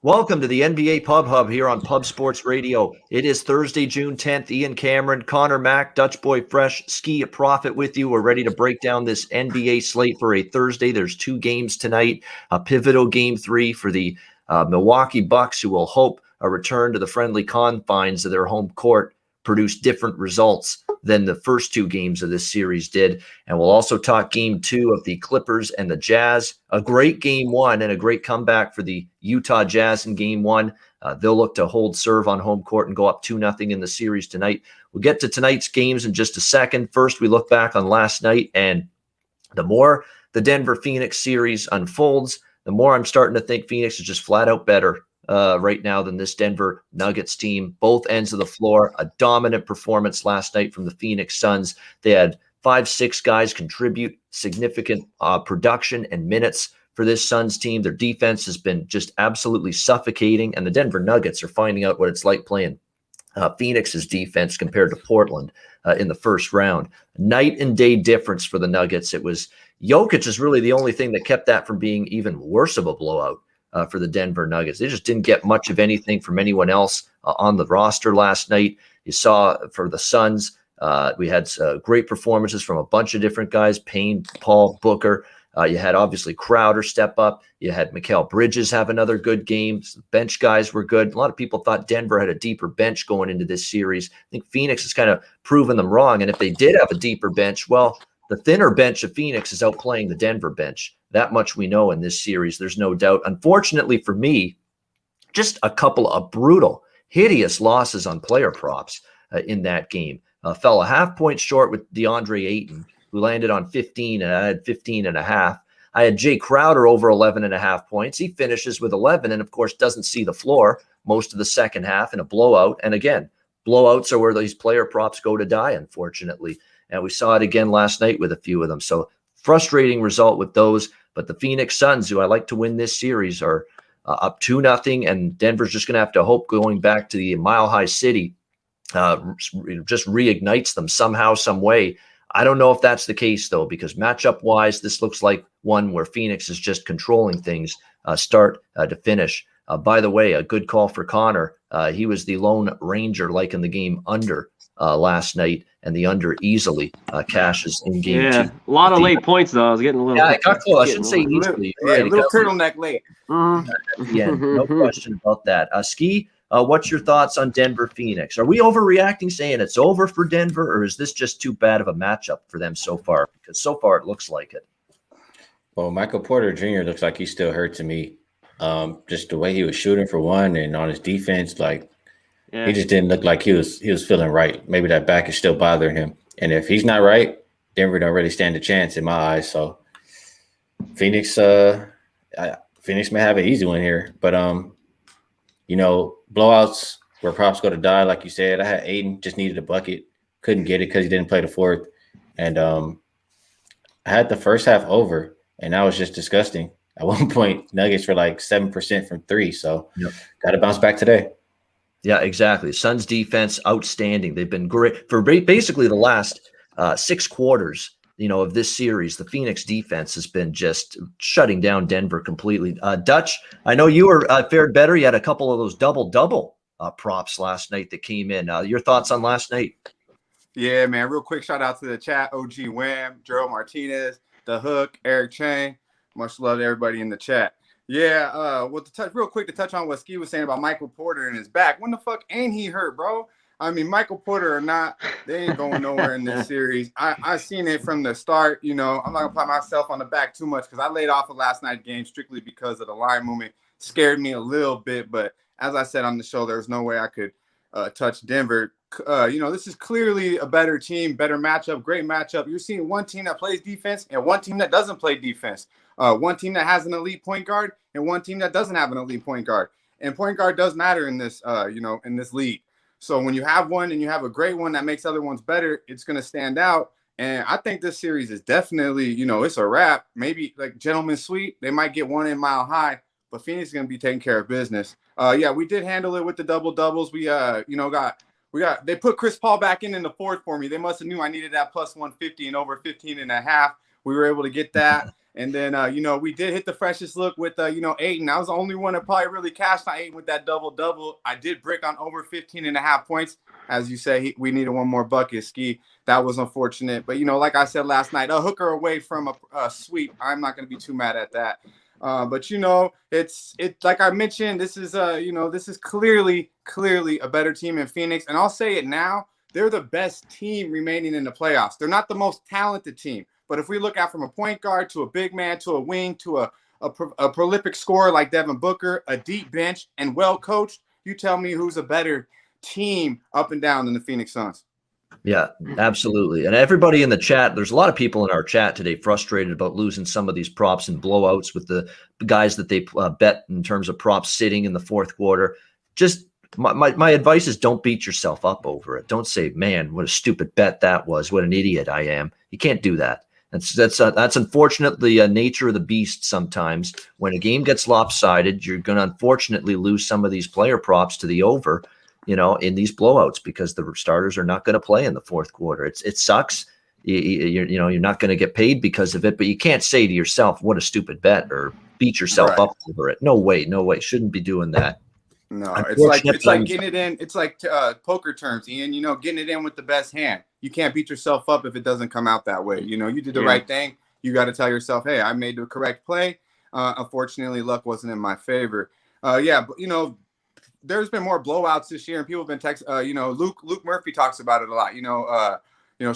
Welcome to the NBA Pub Hub here on Pub Sports Radio. It is Thursday, June 10th. Ian Cameron, Conor Mac, Dutch Boy Fresh, Skee a Profit with you. We're ready to break down this NBA slate for a Thursday. There's two games tonight, a pivotal game 3 for the Milwaukee Bucks, who will hope a return to the friendly confines of their home court produce different results than the first two games of this series did. And we'll also talk game 2 of the Clippers and the Jazz. A great game 1 and a great comeback for the Utah Jazz in game 1. They'll look to hold serve on home court and go up 2-0 in the series tonight. We'll get to tonight's games in just a second. First, we look back on last night, and the more the Denver-Phoenix series unfolds, the more I'm starting to think Phoenix is just flat out better right now than this Denver Nuggets team. Both ends of the floor, a dominant performance last night from the Phoenix Suns. They had 5-6 guys contribute significant production and minutes for this Suns team. Their defense has been just absolutely suffocating, and the Denver Nuggets are finding out what it's like playing Phoenix's defense compared to Portland in the first round. Night and day difference for the Nuggets. It was Jokic is really the only thing that kept that from being even worse of a blowout for the Denver Nuggets. They just didn't get much of anything from anyone else on the roster last night. You saw for the Suns, we had great performances from a bunch of different guys, Payne, Paul, Booker. You had obviously Crowder step up. You had Mikal Bridges have another good game. Bench guys were good. A lot of people thought Denver had a deeper bench going into this series. I think Phoenix has kind of proven them wrong. And if they did have a deeper bench, well, the thinner bench of Phoenix is outplaying the Denver bench. That much we know in this series. There's no doubt. Unfortunately for me, just a couple of brutal, hideous losses on player props in that game. Fell a half point short with DeAndre Ayton, who landed on 15, and I had 15 and a half. I had Jay Crowder over 11 and a half points. He finishes with 11 and, of course, doesn't see the floor most of the second half in a blowout. And again, blowouts are where these player props go to die, unfortunately. And we saw it again last night with a few of them. So frustrating result with those. But the Phoenix Suns, who I like to win this series, are up 2-0. And Denver's just going to have to hope going back to the Mile High City just reignites them somehow, some way. I don't know if that's the case, though, because matchup-wise, this looks like one where Phoenix is just controlling things start to finish. By the way, a good call for Connor. He was the lone ranger like in the game under last night, and the under easily cashes in game 2. A lot of late points, though. I was getting a little. Yeah, I got close. I shouldn't say easily. Right, a little turtleneck late. Yeah, no question about that. Skee, what's your thoughts on Denver-Phoenix? Are we overreacting saying it's over for Denver, or is this just too bad of a matchup for them so far? Because so far it looks like it. Well, Michael Porter Jr. looks like he's still hurt to me. Just the way he was shooting for one, and on his defense, he just didn't look like he was feeling right. Maybe that back is still bothering him. And if he's not right, Denver don't really stand a chance in my eyes. So Phoenix may have an easy one here, but blowouts where props go to die, like you said. I had Aiden, just needed a bucket, couldn't get it because he didn't play the fourth, and I had the first half over, and that was just disgusting. At one point, Nuggets were like 7% from 3, so got to bounce back today. Yeah, exactly. Suns defense, outstanding. They've been great for basically the last 6 quarters, of this series. The Phoenix defense has been just shutting down Denver completely. Dutch, I know you were fared better. You had a couple of those double-double props last night that came in. Your thoughts on last night? Yeah, man. Real quick shout out to the chat. OG Wham, Gerald Martinez, The Hook, Eric Chang. Much love to everybody in the chat. Yeah, real quick to touch on what Skee was saying about Michael Porter and his back. When the fuck ain't he hurt, bro? I mean, Michael Porter or not, they ain't going nowhere in this series. I seen it from the start. I'm not going to pat myself on the back too much because I laid off of last night's game strictly because of the line movement. Scared me a little bit, but as I said on the show, there's no way I could touch Denver. This is clearly a better team, better matchup, great matchup. You're seeing one team that plays defense and one team that doesn't play defense. One team that has an elite point guard and one team that doesn't have an elite point guard. And point guard does matter in this, in this league. So when you have one and you have a great one that makes other ones better, it's going to stand out. And I think this series is definitely, it's a wrap. Maybe like gentleman's sweep. They might get one in Mile High, but Phoenix is going to be taking care of business. We did handle it with the double doubles. We they put Chris Paul back in the fourth for me. They must have knew I needed that plus 150 and over 15 and a half. We were able to get that. And then, we did hit the freshest look with, Ayton. I was the only one that probably really cashed on Ayton with that double-double. I did brick on over 15.5 points. As you say, we needed one more bucket, Skee. That was unfortunate. But, like I said last night, a hooker away from a sweep. I'm not going to be too mad at that. But, it's like I mentioned, this is clearly a better team in Phoenix. And I'll say it now, they're the best team remaining in the playoffs. They're not the most talented team. But if we look at from a point guard to a big man to a wing to a prolific scorer like Devin Booker, a deep bench, and well-coached, you tell me who's a better team up and down than the Phoenix Suns. Yeah, absolutely. And everybody in the chat, there's a lot of people in our chat today frustrated about losing some of these props and blowouts with the guys that they bet in terms of props sitting in the fourth quarter. Just my advice is don't beat yourself up over it. Don't say, man, what a stupid bet that was. What an idiot I am. You can't do that. That's unfortunately the nature of the beast sometimes. When a game gets lopsided, you're going to unfortunately lose some of these player props to the over, in these blowouts because the starters are not going to play in the fourth quarter. It sucks. You're not going to get paid because of it, but you can't say to yourself, what a stupid bet, or beat yourself up over it. No way. Shouldn't be doing that. No, it's like getting it in. It's like poker terms, Ian. Getting it in with the best hand. You can't beat yourself up if it doesn't come out that way. You did the right thing. You got to tell yourself, hey, I made the correct play. Unfortunately, luck wasn't in my favor. But there's been more blowouts this year, and people have been texting. Luke Murphy talks about it a lot.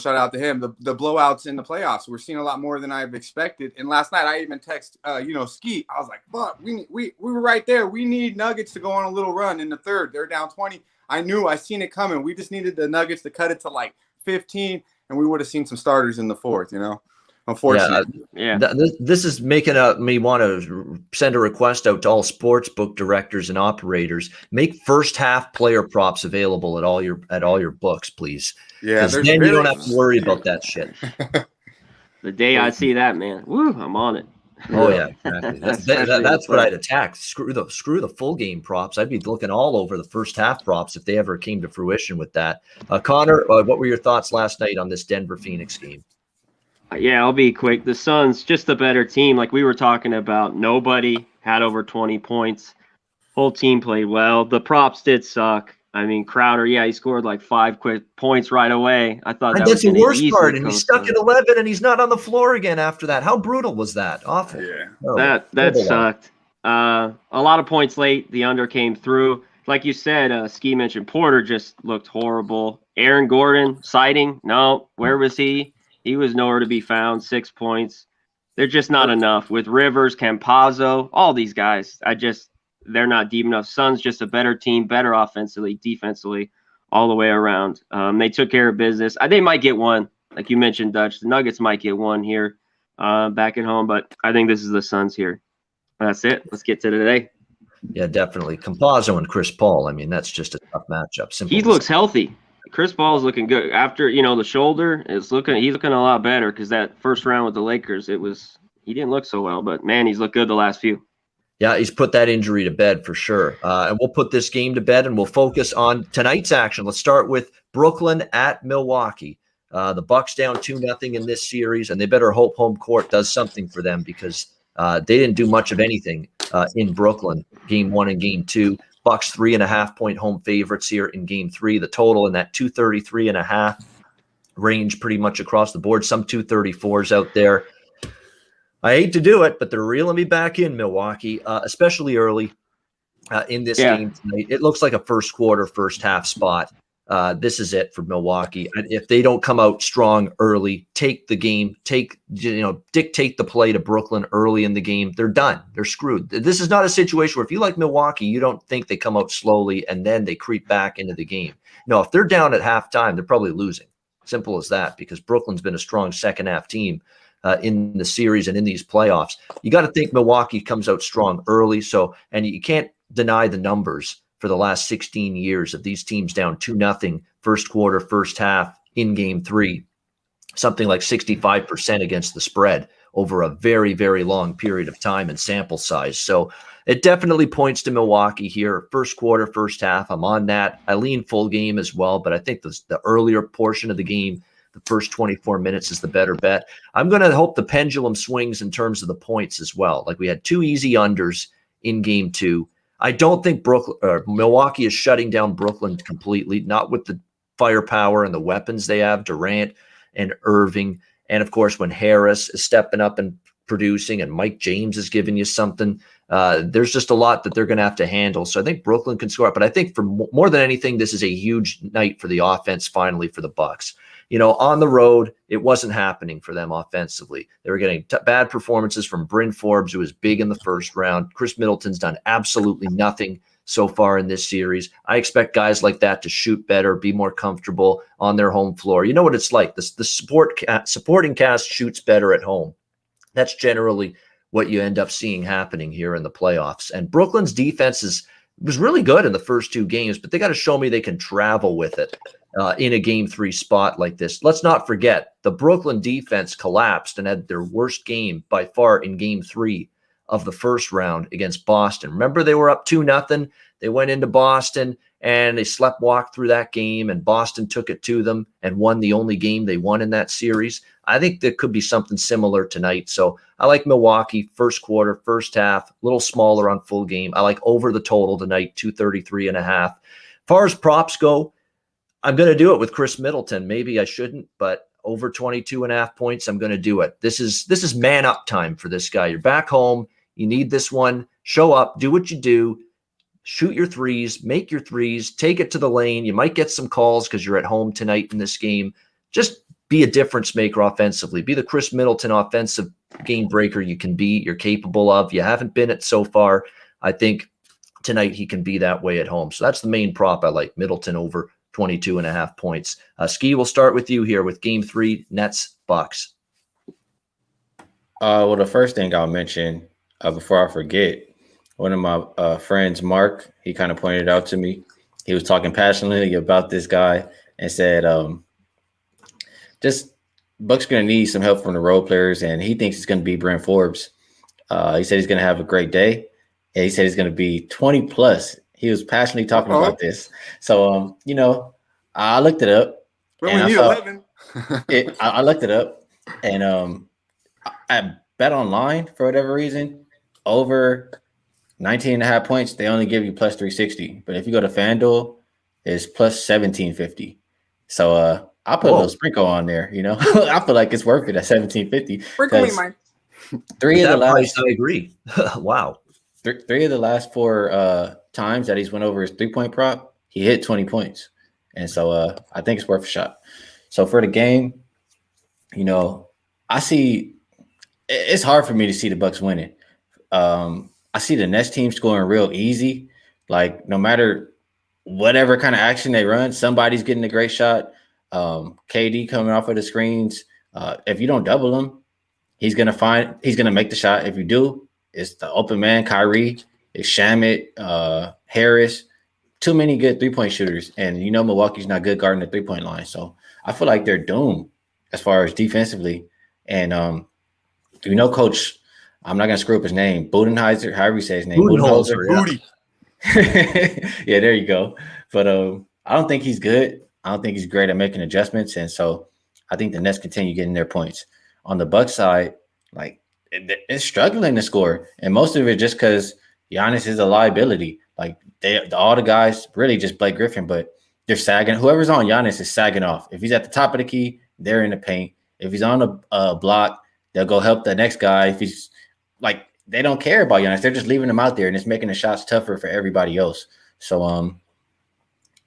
Shout out to him. The blowouts in the playoffs, we're seeing a lot more than I've expected. And last night, I even text, Skee. I was like, fuck, we were right there. We need Nuggets to go on a little run in the third. They're down 20. I seen it coming. We just needed the Nuggets to cut it to like 15, and we would have seen some starters in the fourth. Unfortunately. This is making me want to send a request out to all sports book directors and operators. Make first half player props available at all your books, please. Yeah, then you don't have to worry about that shit. The day I see that, man, woo, I'm on it. Oh yeah, exactly. That's what I'd attack. Screw the full game props. I'd be looking all over the first half props if they ever came to fruition with that. Connor, what were your thoughts last night on this Denver Phoenix game? Yeah, I'll be quick. The Suns, just a better team. Like we were talking about, nobody had over 20 points. Whole team played well. The props did suck. I mean, Crowder, he scored like 5 quick points right away. I thought that's the worst part. And he's stuck at 11, and he's not on the floor again after that. How brutal was that? Awful. Yeah, that sucked. A lot of points late. The under came through. Like you said, Skee mentioned Porter just looked horrible. Aaron Gordon, sighting. No, where was he? He was nowhere to be found. 6 points. They're just not enough. With Rivers, Campazzo, all these guys, they're not deep enough. Suns just a better team, better offensively, defensively, all the way around. They took care of business. They might get one, like you mentioned, Dutch. The Nuggets might get one here back at home, but I think this is the Suns here. That's it. Let's get to today. Yeah, definitely. Campazzo and Chris Paul. I mean, that's just a tough matchup. He looks healthy. Chris Paul's looking good after the shoulder is looking. He's looking a lot better because that first round with the Lakers, he didn't look so well, but man, he's looked good the last few. Yeah, he's put that injury to bed for sure. And we'll put this game to bed, and we'll focus on tonight's action. Let's start with Brooklyn at Milwaukee. The Bucks down 2-0 in this series, and they better hope home court does something for them because they didn't do much of anything in Brooklyn. Game 1 and Game 2. Bucks 3.5-point home favorites here in Game 3. The total in that 233.5 range pretty much across the board. Some 234s out there. I hate to do it, but they're reeling me back in, Milwaukee, especially early in this game tonight. It looks like a first quarter, first half spot. This is it for Milwaukee. If they don't come out strong early, take the game, dictate the play to Brooklyn early in the game, they're done. They're screwed. This is not a situation where if you like Milwaukee, you don't think they come out slowly and then they creep back into the game. No, if they're down at halftime, they're probably losing. Simple as that, because Brooklyn's been a strong second half team in the series and in these playoffs. You got to think Milwaukee comes out strong early. And you can't deny the numbers for the last 16 years of these teams down 2-0 first quarter, first half in Game 3, something like 65% against the spread over a very, very long period of time and sample size. So it definitely points to Milwaukee here. First quarter, first half, I'm on that. I lean full game as well, but I think the earlier portion of the game, the first 24 minutes is the better bet. I'm going to hope the pendulum swings in terms of the points as well. Like, we had 2 easy unders in game 2. I don't think Milwaukee is shutting down Brooklyn completely, not with the firepower and the weapons they have, Durant and Irving. And of course, when Harris is stepping up and producing and Mike James is giving you something, there's just a lot that they're going to have to handle. So I think Brooklyn can score. But I think for more than anything, this is a huge night for the offense finally for the Bucks. On the road, it wasn't happening for them offensively. They were getting bad performances from Bryn Forbes, who was big in the first round. Chris Middleton's done absolutely nothing so far in this series. I expect guys like that to shoot better, be more comfortable on their home floor. You know what it's like. The supporting cast shoots better at home. That's generally what you end up seeing happening here in the playoffs. And Brooklyn's defense was really good in the first 2 games, but they got to show me they can travel with it in a game 3 spot like this. Let's not forget, the Brooklyn defense collapsed and had their worst game by far in game 3 of the first round against Boston. Remember, they were up 2-0. They went into Boston and they sleptwalked through that game, and Boston took it to them and won the only game they won in that series. I think there could be something similar tonight. So I like Milwaukee first quarter, first half, a little smaller on full game. I like over the total tonight, 233.5. As far as props go, I'm going to do it with Chris Middleton. Maybe I shouldn't, but over 22.5 points, I'm going to do it. This is man up time for this guy. You're back home. You need this one. Show up, do what you do, shoot your threes, make your threes, take it to the lane. You might get some calls because you're at home tonight in this game. Just be a difference maker offensively. Be the Chris Middleton offensive game breaker you can be, you're capable of. You haven't been it so far. I think tonight he can be that way at home. So that's the main prop I like, Middleton over 22.5 points. Skee, we'll start with you here with game 3, Nets, Bucks. Well, the first thing I'll mention before I forget, one of my friends, Mark, he kind of pointed out to me. He was talking passionately about this guy and said, just Bucks going to need some help from the role players, and he thinks it's going to be Bryn Forbes. He said he's going to have a great day, and he said he's going to be 20 plus. He was passionately talking about this. So, I looked it up. When we need 11. I looked it up, and I bet online for whatever reason, over 19.5 points, they only give you plus 360. But if you go to FanDuel, it's plus 1750. So I'll put a little sprinkle on there, I feel like it's worth it at 1750. Sprinkle me, Mike. I agree. Wow. 3 of the last 4 times that he's went over his 3-point prop, he hit 20 points. And so I think it's worth a shot. So for the game, I see it's hard for me to see the Bucks winning. I see the Nets team scoring real easy. Like, no matter whatever kind of action they run, somebody's getting a great shot. KD coming off of the screens. If you don't double him, he's gonna make the shot. If you do, it's the open man, Kyrie, it's Shamet, Harris. Too many good 3-point shooters, and Milwaukee's not good guarding the 3-point line. So I feel like they're doomed as far as defensively. And Coach, I'm not gonna screw up his name, Budenholzer, however you say his name, Budenholzer. Booty. Yeah, there you go. But I don't think he's good. I don't think he's great at making adjustments, and so I think the Nets continue getting their points. On the Bucks side, like, it's struggling to score, and most of it just because Giannis is a liability. Like, all the guys, really just Blake Griffin, but they're sagging. Whoever's on Giannis is sagging off. If he's at the top of the key, they're in the paint. If he's on a block, they'll go help the next guy. If he's like, they don't care about Giannis. They're just leaving him out there, and it's making the shots tougher for everybody else. So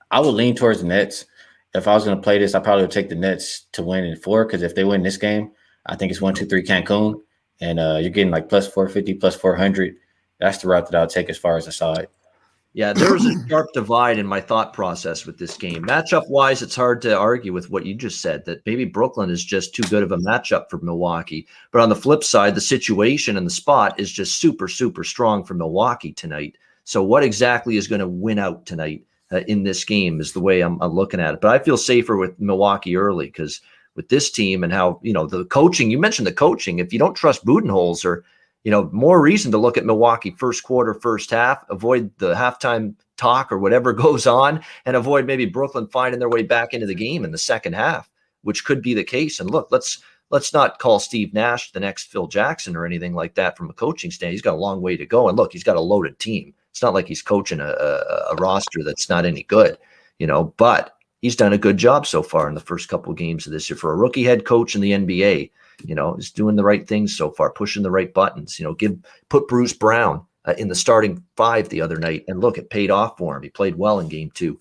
I would lean towards the Nets. If I was going to play this, I probably would take the Nets to win in 4, because if they win this game, I think it's 1-2-3 Cancun, and you're getting like plus 450, plus 400. That's the route that I'll take as far as the side. Yeah, there was a sharp divide in my thought process with this game. Matchup-wise, it's hard to argue with what you just said, that maybe Brooklyn is just too good of a matchup for Milwaukee. But on the flip side, the situation and the spot is just super, super strong for Milwaukee tonight. So what exactly is going to win out tonight in this game is the way I'm looking at it. But I feel safer with Milwaukee early, because with this team and how, the coaching, you mentioned the coaching. If you don't trust Budenholzer, more reason to look at Milwaukee first quarter, first half, avoid the halftime talk or whatever goes on, and avoid maybe Brooklyn finding their way back into the game in the second half. which could be the case. And look, let's not call Steve Nash the next Phil Jackson or anything like that from a coaching stand. He's got a long way to go. And look, he's got a loaded team. It's not like he's coaching a roster that's not any good, but he's done a good job so far in the first couple of games of this year. For a rookie head coach in the NBA, he's doing the right things so far, pushing the right buttons, put Bruce Brown in the starting 5 the other night. And look, it paid off for him. He played well in game 2.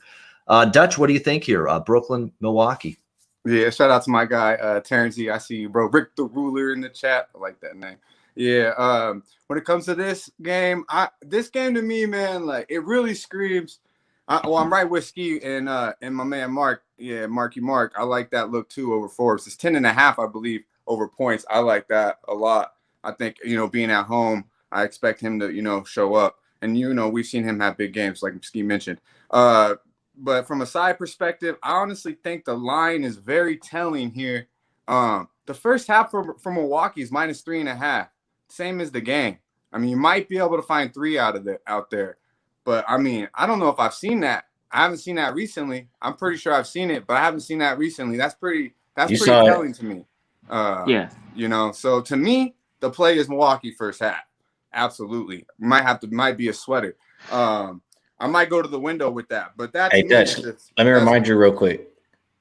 Dutch, what do you think here? Brooklyn, Milwaukee. Yeah, shout out to my guy, Terrence E. I see you, bro. Rick the Ruler in the chat. I like that name. Yeah, when it comes to this game to me, man, like it really screams. I'm right with Skee and my man Mark. Yeah, Marky Mark. I like that look too over Forbes. It's 10.5, I believe, over points. I like that a lot. I think, being at home, I expect him to, show up. And, we've seen him have big games, like Skee mentioned. But from a side perspective, I honestly think the line is very telling here. The first half for Milwaukee is -3.5, same as the game. I mean, you might be able to find 3 out there. But, I mean, I don't know if I've seen that. I haven't seen that recently. I'm pretty sure I've seen it, but I haven't seen that recently. That's pretty telling to me. So to me, the play is Milwaukee first half. Absolutely. Might be a sweater. I might go to the window with that, but that's let me remind you real quick.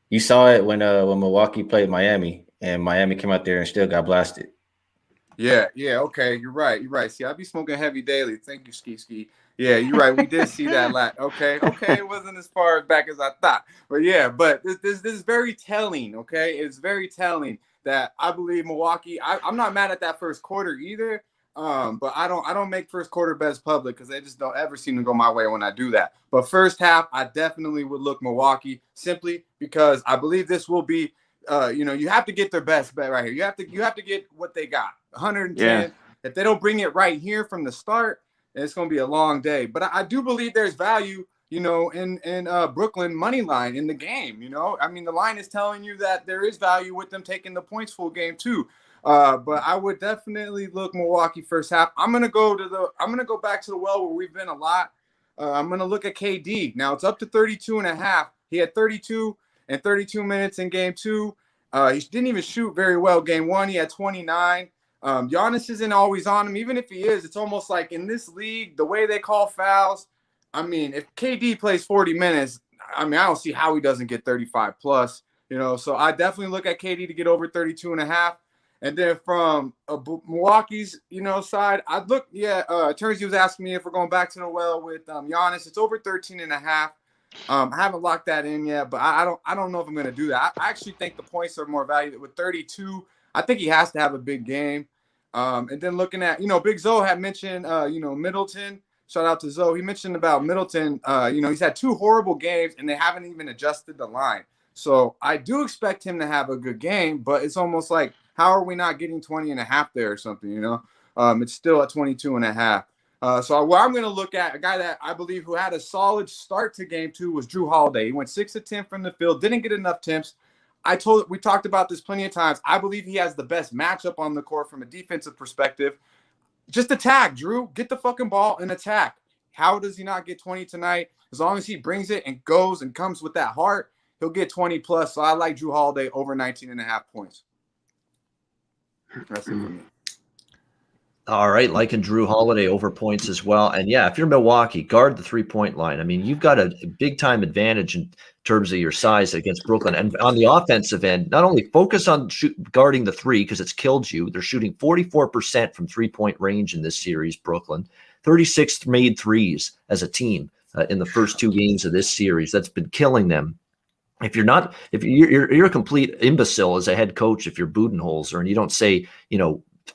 You saw it when Milwaukee played Miami, and Miami came out there and still got blasted. Yeah, okay, you're right. See, I be smoking heavy daily. Thank you, Skee. Yeah, you're right. We did see that Okay, it wasn't as far back as I thought, but this is very telling. Okay, it's very telling that I believe Milwaukee. I'm not mad at that first quarter either. But I don't make first quarter bets public because they just don't ever seem to go my way when I do that. But first half, I definitely would look Milwaukee simply because I believe this will be, you have to get their best bet right here. You have to get what they got, 110. Yeah. If they don't bring it right here from the start, it's going to be a long day. But I do believe there's value, in Brooklyn money line in the game. I mean, the line is telling you that there is value with them taking the points full game too. But I would definitely look Milwaukee first half. I'm gonna go back to the well where we've been a lot. I'm gonna look at KD. Now it's up to 32.5. He had 32 and 32 minutes in game 2. He didn't even shoot very well. Game 1, he had 29. Giannis isn't always on him. Even if he is, it's almost like in this league, the way they call fouls. I mean, if KD plays 40 minutes, I don't see how he doesn't get 35 plus. So I definitely look at KD to get over 32.5. And then from Milwaukee's, side, I'd look. Turnsy was asking me if we're going back to the well with Giannis. It's over 13.5. I haven't locked that in yet, but I don't know if I'm going to do that. I actually think the points are more valuable with 32. I think he has to have a big game. And then looking at, Big Zoe had mentioned, Middleton. Shout out to Zoe. He mentioned about Middleton. He's had 2 horrible games, and they haven't even adjusted the line. So I do expect him to have a good game, but it's almost like, how are we not getting 20.5 there or something, It's still at 22.5. So what I'm going to look at, a guy that I believe who had a solid start to game 2 was Jrue Holiday. He went 6 of 10 from the field, didn't get enough attempts. We talked about this plenty of times. I believe he has the best matchup on the court from a defensive perspective. Just attack, Jrue. Get the fucking ball and attack. How does he not get 20 tonight? As long as he brings it and goes and comes with that heart, he'll get 20 plus. So I like Jrue Holiday over 19.5 points. That's it for me. All right, liking Jrue Holiday over points as well. And yeah, if you're Milwaukee, guard the 3-point line. I mean, you've got a big time advantage in terms of your size against Brooklyn. And on the offensive end, not only focus on guarding the 3 because it's killed you. They're shooting 44% from 3-point range in this series, Brooklyn. 36 made threes as a team in the first 2 games of this series. That's been killing them. If you're a complete imbecile as a head coach, if you're Budenholzer and you don't say,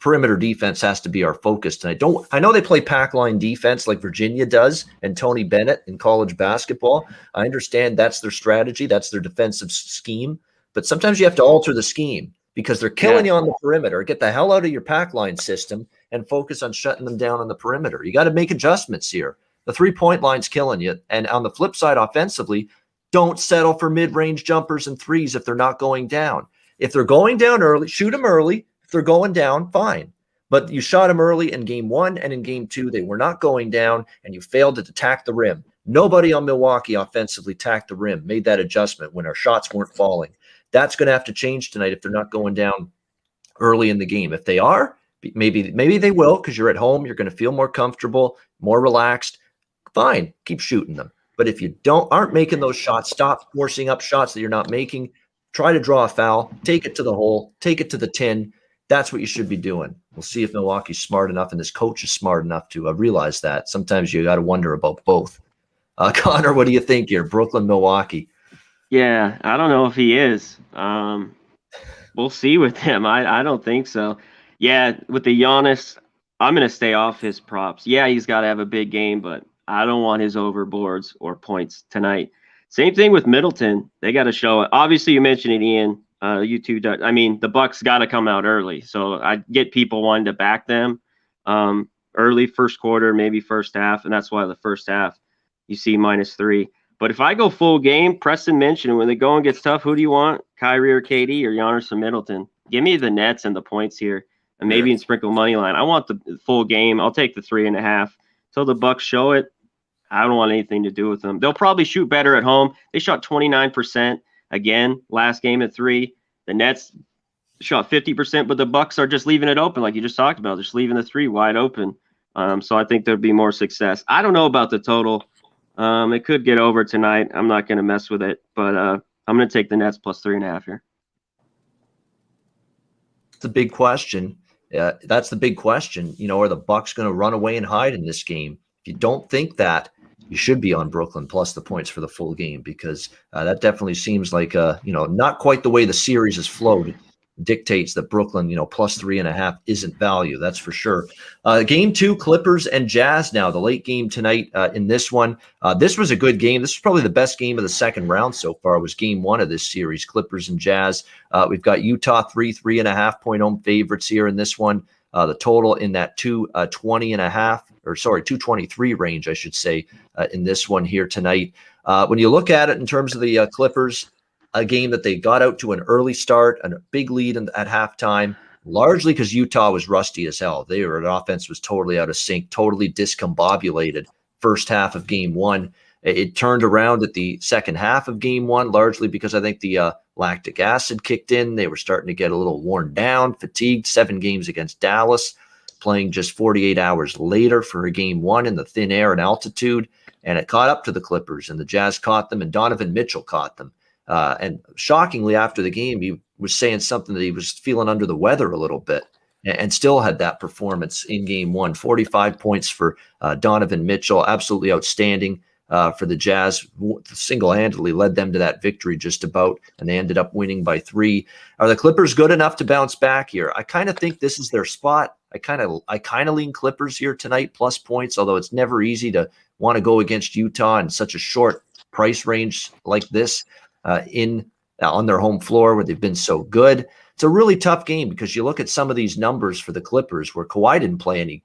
perimeter defense has to be our focus tonight. I know they play pack line defense like Virginia does and Tony Bennett in college basketball. I understand that's their strategy. That's their defensive scheme. But sometimes you have to alter the scheme because they're killing you on the perimeter. Get the hell out of your pack line system and focus on shutting them down on the perimeter. You got to make adjustments here. The 3-point line's killing you. And on the flip side, offensively, don't settle for mid-range jumpers and threes if they're not going down. If they're going down early, shoot them early. If they're going down, fine. But you shot them early in game 1 and in game 2. They were not going down, and you failed to attack the rim. Nobody on Milwaukee offensively attacked the rim, made that adjustment when our shots weren't falling. That's going to have to change tonight if they're not going down early in the game. If they are, maybe they will, because you're at home. You're going to feel more comfortable, more relaxed. Fine, keep shooting them. But if you aren't making those shots, stop forcing up shots that you're not making. Try to draw a foul, take it to the hole, take it to the tin. That's what you should be doing. We'll see if Milwaukee's smart enough and this coach is smart enough to realize that. Sometimes you got to wonder about both. Connor, what do you think here? Brooklyn, Milwaukee. Yeah, I don't know if he is. We'll see with him. I don't think so. Yeah, with the Giannis, I'm going to stay off his props. Yeah, he's got to have a big game, but I don't want his overboards or points tonight. Same thing with Middleton. They got to show it. Obviously, you mentioned it, Ian. You two, I mean, the Bucks got to come out early. So I get people wanting to back them early, first quarter, maybe first half. And that's why the first half you see -3. But if I go full game, Preston mentioned when the going gets tough, who do you want? Kyrie or KD or Giannis or Middleton? Give me the Nets and the points here, and maybe in sprinkle money line. I want the full game. I'll take the 3.5 till the Bucks show it. I don't want anything to do with them. They'll probably shoot better at home. They shot 29% again last game at 3. The Nets shot 50%, but the Bucks are just leaving it open, like you just talked about, just leaving the 3 wide open. So I think there'll be more success. I don't know about the total. It could get over tonight. I'm not going to mess with it, but I'm going to take the Nets plus 3.5 here. The big question. That's the big question. Are the Bucks going to run away and hide in this game? If you don't think that, you should be on Brooklyn plus the points for the full game, because that definitely seems like not quite the way the series has flowed dictates that Brooklyn, plus 3.5 isn't value. That's for sure. Game 2, Clippers and Jazz. Now the late game tonight in this one. This was a good game. This was probably the best game of the second round so far. Was game 1 of this series, Clippers and Jazz. We've got Utah 3.5 point home favorites here in this one. The total in that 223 range, I should say, in this one here tonight. When you look at it in terms of the Clippers, a game that they got out to an early start and a big lead at halftime, largely because Utah was rusty as hell. Their offense was totally out of sync, totally discombobulated first half of game 1. It turned around at the second half of game 1, largely because I think the lactic acid kicked in. They were starting to get a little worn down, fatigued. 7 games against Dallas, playing just 48 hours later for a game 1 in the thin air and altitude. And it caught up to the Clippers, and the Jazz caught them, and Donovan Mitchell caught them. And shockingly, after the game, he was saying something that he was feeling under the weather a little bit, and still had that performance in game 1. 45 points for Donovan Mitchell. Absolutely outstanding for the Jazz. Single-handedly led them to that victory just about, and they ended up winning by 3. Are the Clippers good enough to bounce back here? I kind of think this is their spot. I kind of lean Clippers here tonight, plus points, although it's never easy to want to go against Utah in such a short price range like this. On their home floor where they've been so good. It's a really tough game because you look at some of these numbers for the Clippers where Kawhi didn't play any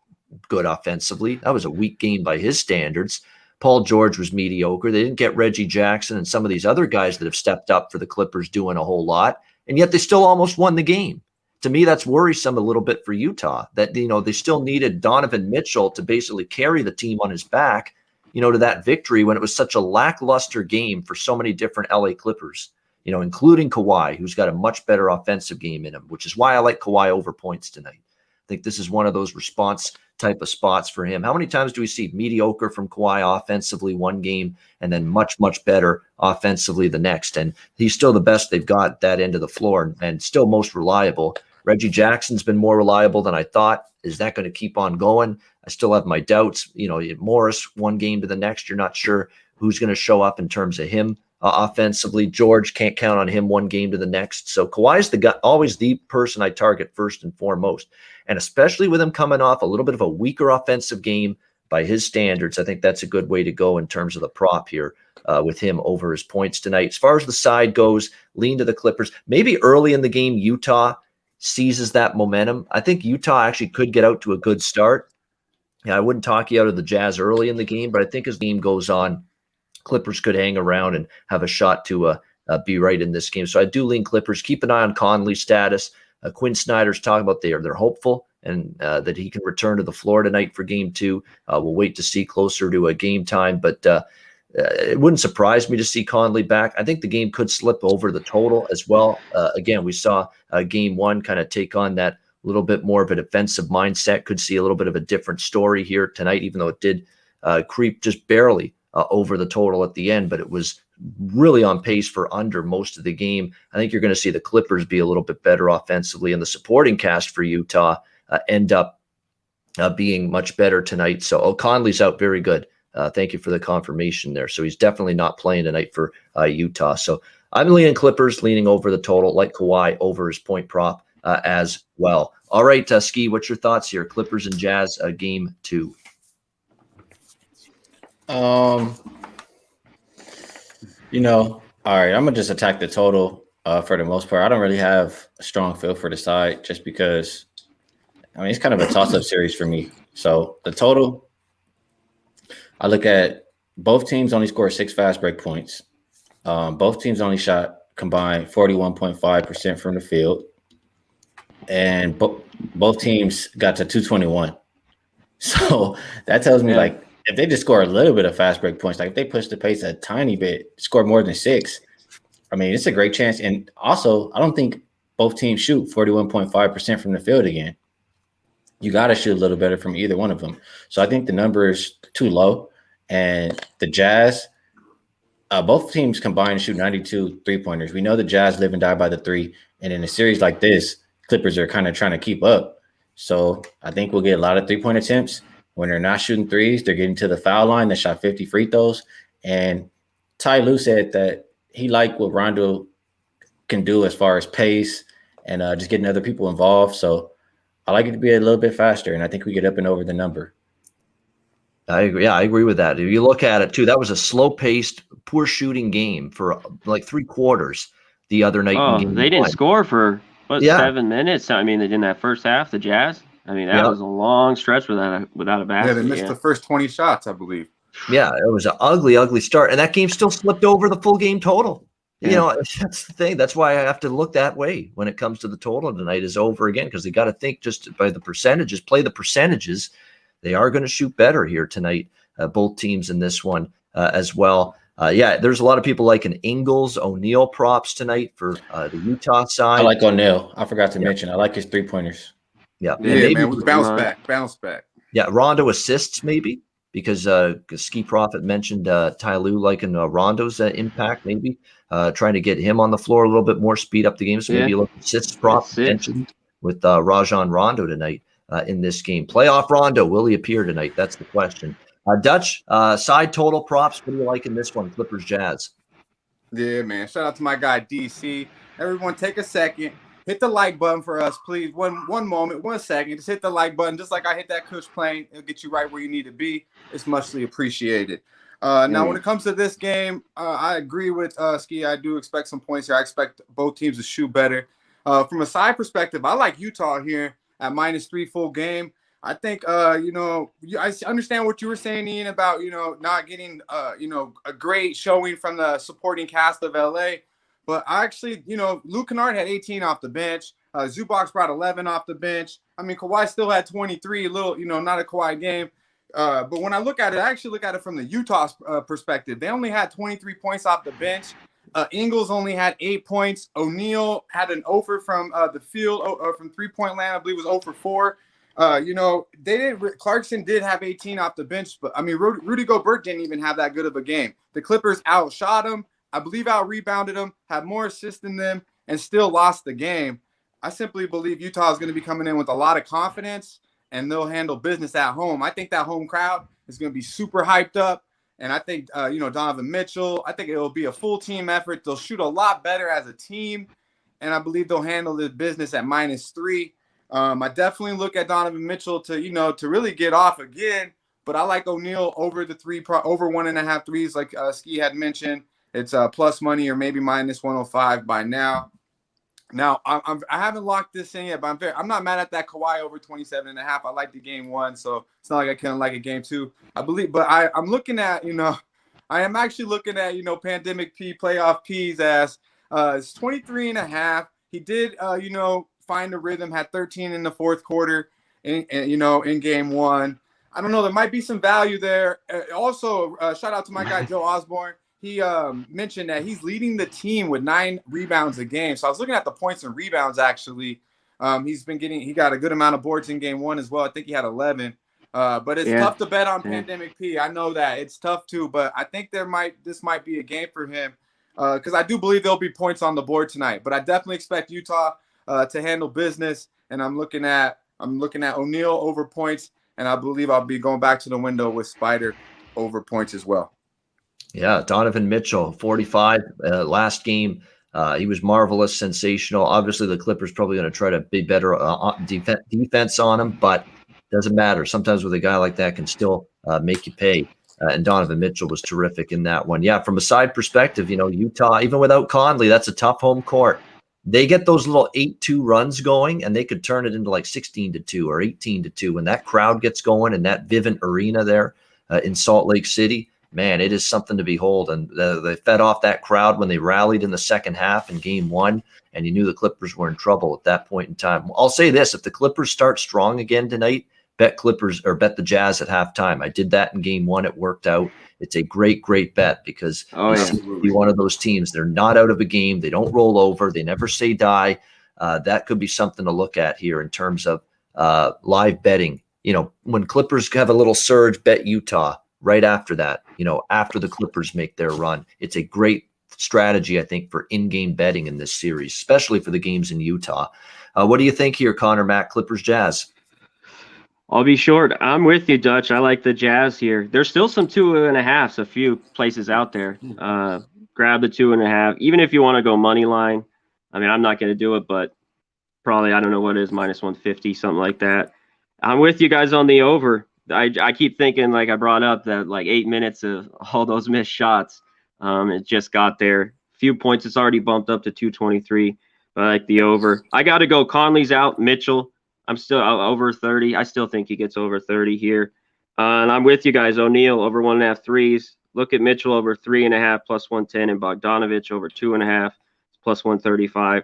good offensively. That was a weak game by his standards. Paul George was mediocre. They didn't get Reggie Jackson and some of these other guys that have stepped up for the Clippers doing a whole lot, and yet they still almost won the game. To me, that's worrisome a little bit for Utah, that they still needed Donovan Mitchell to basically carry the team on his back, to that victory when it was such a lackluster game for so many different LA Clippers, including Kawhi, who's got a much better offensive game in him, which is why I like Kawhi over points tonight. I think this is one of those response type of spots for him. How many times do we see mediocre from Kawhi offensively one game and then much, much better offensively the next? And he's still the best they've got at that end of the floor and still most reliable. Reggie Jackson's been more reliable than I thought. Is that going to keep on going? I still have my doubts. Morris, one game to the next, you're not sure who's going to show up in terms of him offensively. George, can't count on him one game to the next. So Kawhi's the guy, always the person I target first and foremost. And especially with him coming off a little bit of a weaker offensive game by his standards, I think that's a good way to go in terms of the prop here with him over his points tonight. As far as the side goes, lean to the Clippers. Maybe early in the game, Utah seizes that momentum. I think Utah actually could get out to a good start. Yeah, I wouldn't talk you out of the Jazz early in the game, but I think as the game goes on, Clippers could hang around and have a shot to be right in this game. So I do lean Clippers. Keep an eye on Conley's status. Quinn Snyder's talking about they're hopeful and that he can return to the floor tonight for game 2. We'll wait to see closer to a game time, but it wouldn't surprise me to see Conley back. I think the game could slip over the total as well. Again, we saw game one kind of take on that little bit more of a defensive mindset. Could see a little bit of a different story here tonight, even though it did creep just barely over the total at the end, but it was really on pace for under most of the game. I think you're going to see the Clippers be a little bit better offensively, and the supporting cast for Utah end up being much better tonight. So Conley's out, very good. Thank you for the confirmation there. So he's definitely not playing tonight for Utah. So I'm leaning Clippers, leaning over the total, like Kawhi over his point prop as well. All right, Skee, what's your thoughts here? Clippers and Jazz, game 2. All right, I'm gonna just attack the total for the most part. I don't really have a strong feel for the side just because, it's kind of a toss-up series for me. So the total, I look at both teams only scored 6 fast break points. Both teams only shot combined 41.5% from the field, and both teams got to 221. So that tells me if they just score a little bit of fast break points, like if they push the pace a tiny bit, score more than 6, it's a great chance. And also, I don't think both teams shoot 41.5% from the field again. You got to shoot a little better from either one of them. So I think the number is too low. And the Jazz, both teams combined to shoot 92 3-pointers. We know the Jazz live and die by the 3. And in a series like this, Clippers are kind of trying to keep up. So I think we'll get a lot of 3-point attempts. When they're not shooting threes, they're getting to the foul line. They shot 50 free throws. And Ty Lue said that he liked what Rondo can do as far as pace and just getting other people involved. So I like it to be a little bit faster, and I think we get up and over the number. I agree. Yeah, I agree with that. If you look at it, too, that was a slow-paced, poor shooting game for like 3 quarters the other night. Oh, they didn't score for, 7 minutes? They didn't that first half, the Jazz. That was a long stretch without a basket. Yeah, they missed the first 20 shots, I believe. Yeah, it was an ugly, ugly start. And that game still slipped over the full game total. Yeah. That's the thing. That's why I have to look that way when it comes to the total tonight is over again, because they got to think just by the percentages, play the percentages. They are going to shoot better here tonight, both teams in this one as well. There's a lot of people liking Ingles, O'Neal props tonight for the Utah side. I like O'Neal. I forgot to mention. I like his 3-pointers. Yeah, man, bounce back. Yeah, Rondo assists maybe, because Ski Prophet mentioned Ty Lue liking Rondo's impact, maybe trying to get him on the floor a little bit more, speed up the game. So maybe a little assists prop mentioned with Rajon Rondo tonight in this game. Playoff Rondo, will he appear tonight? That's the question. Dutch, side total props, what do you like in this one, Clippers Jazz? Yeah, man, shout out to my guy DC. Everyone take a second. Hit the like button for us, please. One moment, 1 second. Just hit the like button, just like I hit that Kush plane. It'll get you right where you need to be. It's muchly appreciated. Now, when it comes to this game, I agree with Skee. I do expect some points here. I expect both teams to shoot better. From a side perspective, I like Utah here at -3 full game. I think, I understand what you were saying, Ian, about, not getting, a great showing from the supporting cast of LA. But I actually, Luke Kennard had 18 off the bench. Zubac brought 11 off the bench. Kawhi still had 23, a little, not a Kawhi game. But when I look at it, I actually look at it from the Utah perspective. They only had 23 points off the bench. Ingles only had 8 points. O'Neal had an 0 from the field, from 3-point land. I believe it was 0 for 4. They didn't. Clarkson did have 18 off the bench, but Rudy Gobert didn't even have that good of a game. The Clippers outshot him. I believe out-rebounded them, had more assists than them, and still lost the game. I simply believe Utah is going to be coming in with a lot of confidence, and they'll handle business at home. I think that home crowd is going to be super hyped up, and I think, Donovan Mitchell, I think it will be a full team effort. They'll shoot a lot better as a team, and I believe they'll handle the business at -3. I definitely look at Donovan Mitchell to really get off again, but I like O'Neal over the over 1.5 threes, like Skee had mentioned. It's plus money or maybe -105 by now. Now I haven't locked this in yet, but I'm not mad at that Kawhi over 27.5. I like the game 1, so it's not like I couldn't like a game 2. I believe, but I'm looking at I am actually looking at Pandemic P playoff P's as it's 23.5. He did find a rhythm, had 13 in the fourth quarter in game 1. I don't know. There might be some value there. Also, shout out to my guy Joe Osborne. He mentioned that he's leading the team with 9 rebounds a game. So I was looking at the points and rebounds actually. He got a good amount of boards in game 1 as well. I think he had 11. But it's tough to bet on Pandemic P. I know that it's tough too, but I think this might be a game for him because I do believe there'll be points on the board tonight. But I definitely expect Utah to handle business, and I'm looking at O'Neal over points, and I believe I'll be going back to the window with Spider over points as well. Yeah, Donovan Mitchell, 45 last game. He was marvelous, sensational. Obviously, the Clippers probably going to try to be better defense on him, but doesn't matter. Sometimes with a guy like that can still make you pay. And Donovan Mitchell was terrific in that one. Yeah, from a side perspective, Utah, even without Conley, that's a tough home court. They get those little 8-2 runs going, and they could turn it into like 16-2 or 18-2 when that crowd gets going in that Vivint Arena there in Salt Lake City. Man, it is something to behold. And they fed off that crowd when they rallied in the second half in game 1, and you knew the Clippers were in trouble at that point in time. I'll say this, if the Clippers start strong again tonight, bet Clippers or bet the Jazz at halftime. I did that in game 1. It worked out. It's a great, great bet because be one of those teams. They're not out of a game. They don't roll over. They never say die. That could be something to look at here in terms of live betting. When Clippers have a little surge, bet Utah right after that, after the Clippers make their run. It's a great strategy, I think, for in-game betting in this series, especially for the games in Utah. What do you think here, Conor Mac, Clippers Jazz? I'll be short. I'm with you, Dutch. I like the Jazz here. There's still some 2.5s, a few places out there. Grab the 2.5. Even if you want to go money line, I mean, I'm not going to do it, but probably, I don't know what it is, minus 150, something like that. I'm with you guys on the over. I keep thinking, like I brought up, that like 8 minutes of all those missed shots. It just got there. Few points. It's already bumped up to 223. But I like the over. I got to go. Conley's out. Mitchell. I'm still over 30. I still think he gets over 30 here. And I'm with you guys. O'Neal over 1.5 threes. Look at Mitchell over 3.5 plus 110, and Bogdanovich over 2.5 plus 135.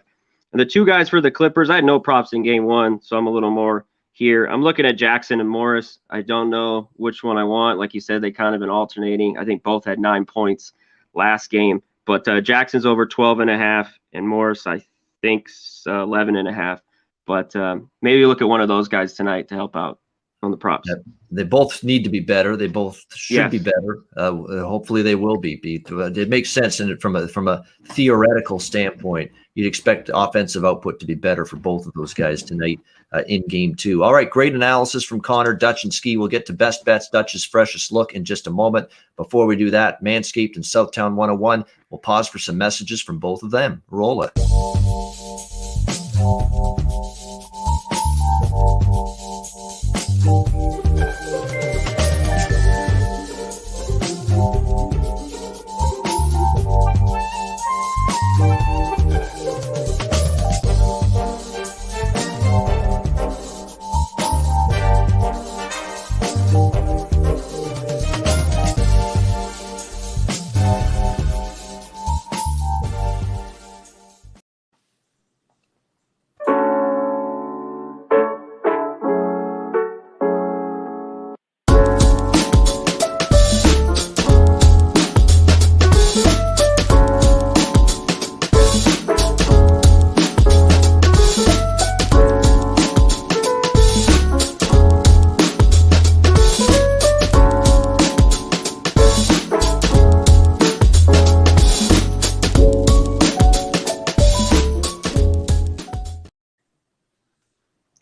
And the 2 guys for the Clippers, I had no props in game 1, so I'm a little more here. I'm looking at Jackson and Morris. I don't know which one I want. Like you said, they kind of been alternating. I think both had 9 points last game. But Jackson's over 12.5, and Morris, I think, 11.5. But maybe look at one of those guys tonight to help out on the props. Yeah, they both need to be better. They both should be better. Hopefully they will be. It makes sense from a theoretical standpoint. You'd expect offensive output to be better for both of those guys tonight in game 2. All right, great analysis from Connor, Dutch, and Skee. We'll get to best bets, Dutch's freshest look in just a moment. Before we do that, Manscaped and Southtown 101. We'll pause for some messages from both of them. Roll it.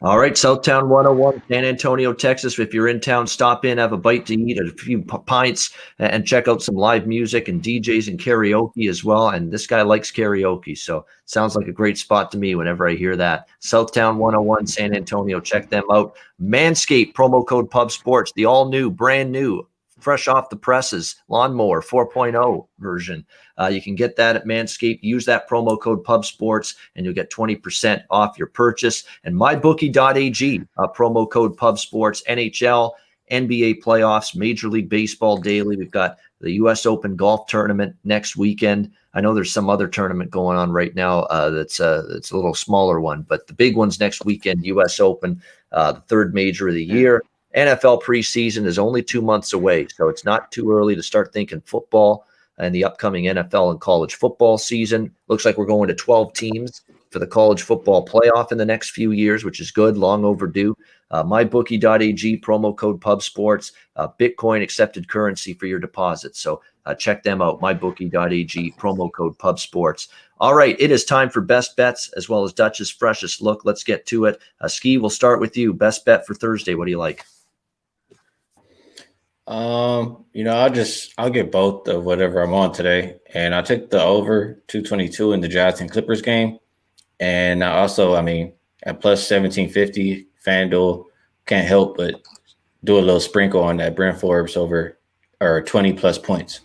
All right, Southtown 101, San Antonio, Texas. If you're in town, stop in, have a bite to eat, a few pints, and check out some live music and DJs and karaoke as well. And this guy likes karaoke, so sounds like a great spot to me whenever I hear that. Southtown 101, San Antonio. Check them out. Manscaped, promo code PubSports, the all-new, brand new, fresh off the presses, lawnmower 4.0 version. You can get that at Manscaped. Use that promo code PubSports, and you'll get 20% off your purchase. And mybookie.ag, promo code PubSports, NHL, NBA playoffs, Major League Baseball daily. We've got the U.S. Open golf tournament next weekend. I know there's some other tournament going on right now that's a little smaller one, but the big one's next weekend, U.S. Open, the third major of the year. NFL preseason is only 2 months away, so it's not too early to start thinking football and the upcoming NFL and college football season. Looks like we're going to 12 teams for the college football playoff in the next few years, which is good, long overdue. MyBookie.ag, promo code PubSports, Bitcoin accepted currency for your deposits. So check them out, MyBookie.ag, promo code PubSports. All right, it is time for best bets as well as Dutch's freshest look. Let's get to it. Skee, we'll start with you. Best bet for Thursday. What do you like? I'll get both of whatever I'm on today, and I took the over 222 in the Jazz and Clippers game, and I also, at plus 1750, FanDuel can't help but do a little sprinkle on that Bryn Forbes over or 20 plus points.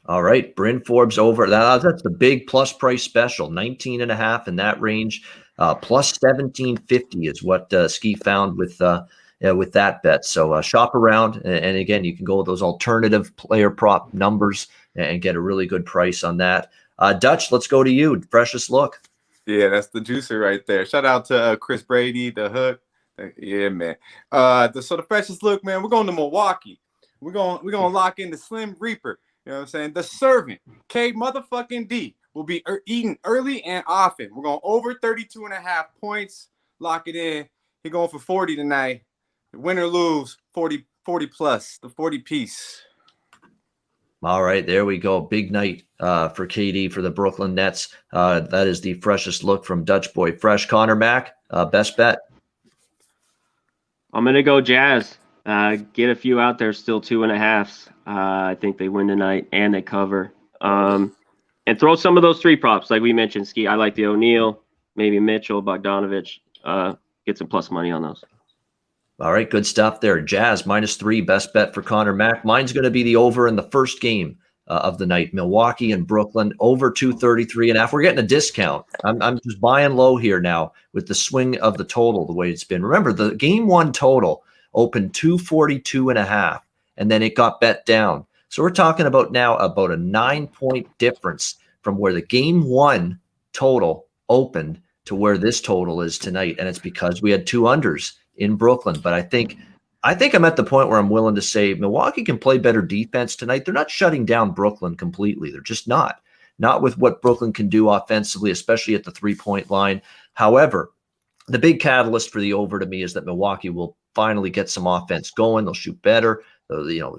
All right, Bryn Forbes over. That's the big plus price special, 19.5 in that range. Plus 1750 is what Skee found with that bet. So shop around, and again, you can go with those alternative player prop numbers and get a really good price on that. Dutch, let's go to you. Freshest look. Yeah, that's the juicer right there. Shout out to Chris Brady, the hook. Yeah, man. The freshest look, man. We're going to Milwaukee. We're gonna lock in the Slim Reaper. You know what I'm saying? The servant, K motherfucking D, will be eating early and often. We're going over 32.5 points. Lock it in. He going for 40 tonight. Win or lose, 40 plus, the 40 piece. All right, there we go. Big night for KD for the Brooklyn Nets. That is the freshest look from Dutch Boy Fresh. Conor Mac, best bet. I'm going to go Jazz. Get a few out there, still 2.5s. I think they win tonight and they cover. And throw some of those three props, like we mentioned, Skee. I like the O'Neal, maybe Mitchell, Bogdanovich. Get some plus money on those. All right, good stuff there. Jazz -3, best bet for Conor Mac. Mine's going to be the over in the first game of the night. Milwaukee and Brooklyn, over 233.5. We're getting a discount. I'm just buying low here now with the swing of the total the way it's been. Remember, the game one total opened 242.5, and then it got bet down. So we're talking about now about a 9-point difference from where the game one total opened to where this total is tonight, and it's because we had two unders in Brooklyn. But I think I'm at the point where I'm willing to say Milwaukee can play better defense tonight. They're not shutting down Brooklyn completely. They're just not with what Brooklyn can do offensively, especially at the 3-point line. However, the big catalyst for the over to me is that Milwaukee will finally get some offense going. They'll shoot better.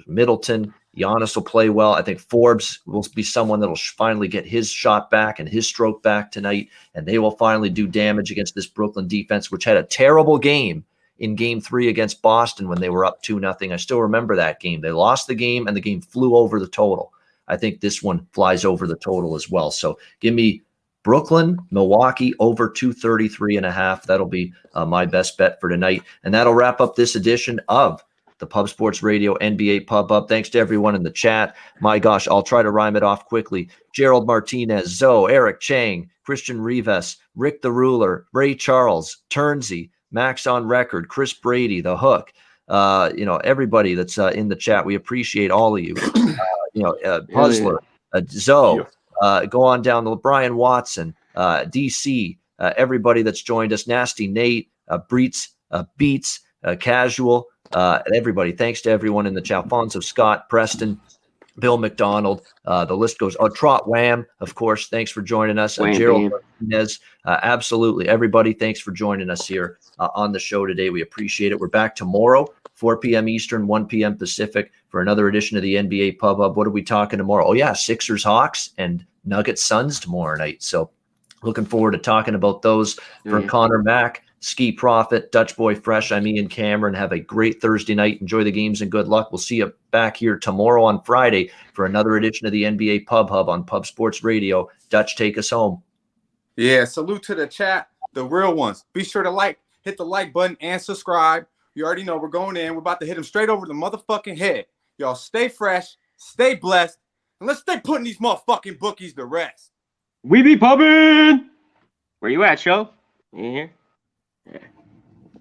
Middleton, Giannis will play well. I think Forbes will be someone that'll finally get his shot back and his stroke back tonight, and they will finally do damage against this Brooklyn defense, which had a terrible game in game 3 against Boston when they were up 2-0. I still remember that game. They lost the game, and the game flew over the total. I think this one flies over the total as well. So give me Brooklyn, Milwaukee, over 233.5. That'll be my best bet for tonight. And that'll wrap up this edition of the Pub Sports Radio NBA Pub Up. Thanks to everyone in the chat. My gosh, I'll try to rhyme it off quickly. Gerald Martinez, Zoe, Eric Chang, Christian Rivas, Rick the Ruler, Ray Charles, Turnsey, Max on Record, Chris Brady, The Hook, everybody that's in the chat. We appreciate all of you. Puzzler, Zoe, go on down to Brian Watson, DC, everybody that's joined us, Nasty Nate, Beats, Casual, everybody. Thanks to everyone in the chat. Alfonso Scott, Preston, Bill McDonald, the list goes. Trot Wham, of course. Thanks for joining us. Gerald Martinez, absolutely. Everybody, thanks for joining us here on the show today. We appreciate it. We're back tomorrow, 4 p.m. Eastern, 1 p.m. Pacific, for another edition of the NBA Pub Up. What are we talking tomorrow? Oh, yeah, Sixers, Hawks, and Nuggets, Suns tomorrow night. So looking forward to talking about those. For Conor Mac, Skee Profit, Dutch Boy Fresh, I'm Ian Cameron. Have a great Thursday night. Enjoy the games and good luck. We'll see you back here tomorrow on Friday for another edition of the NBA Pub Hub on Pub Sports Radio. Dutch, take us home. Yeah, salute to the chat, the real ones. Be sure to hit the like button and subscribe. You already know we're going in. We're about to hit them straight over the motherfucking head. Y'all stay fresh, stay blessed, and let's stay putting these motherfucking bookies to rest. We be pubbing. Where you at, show? You here? Yeah.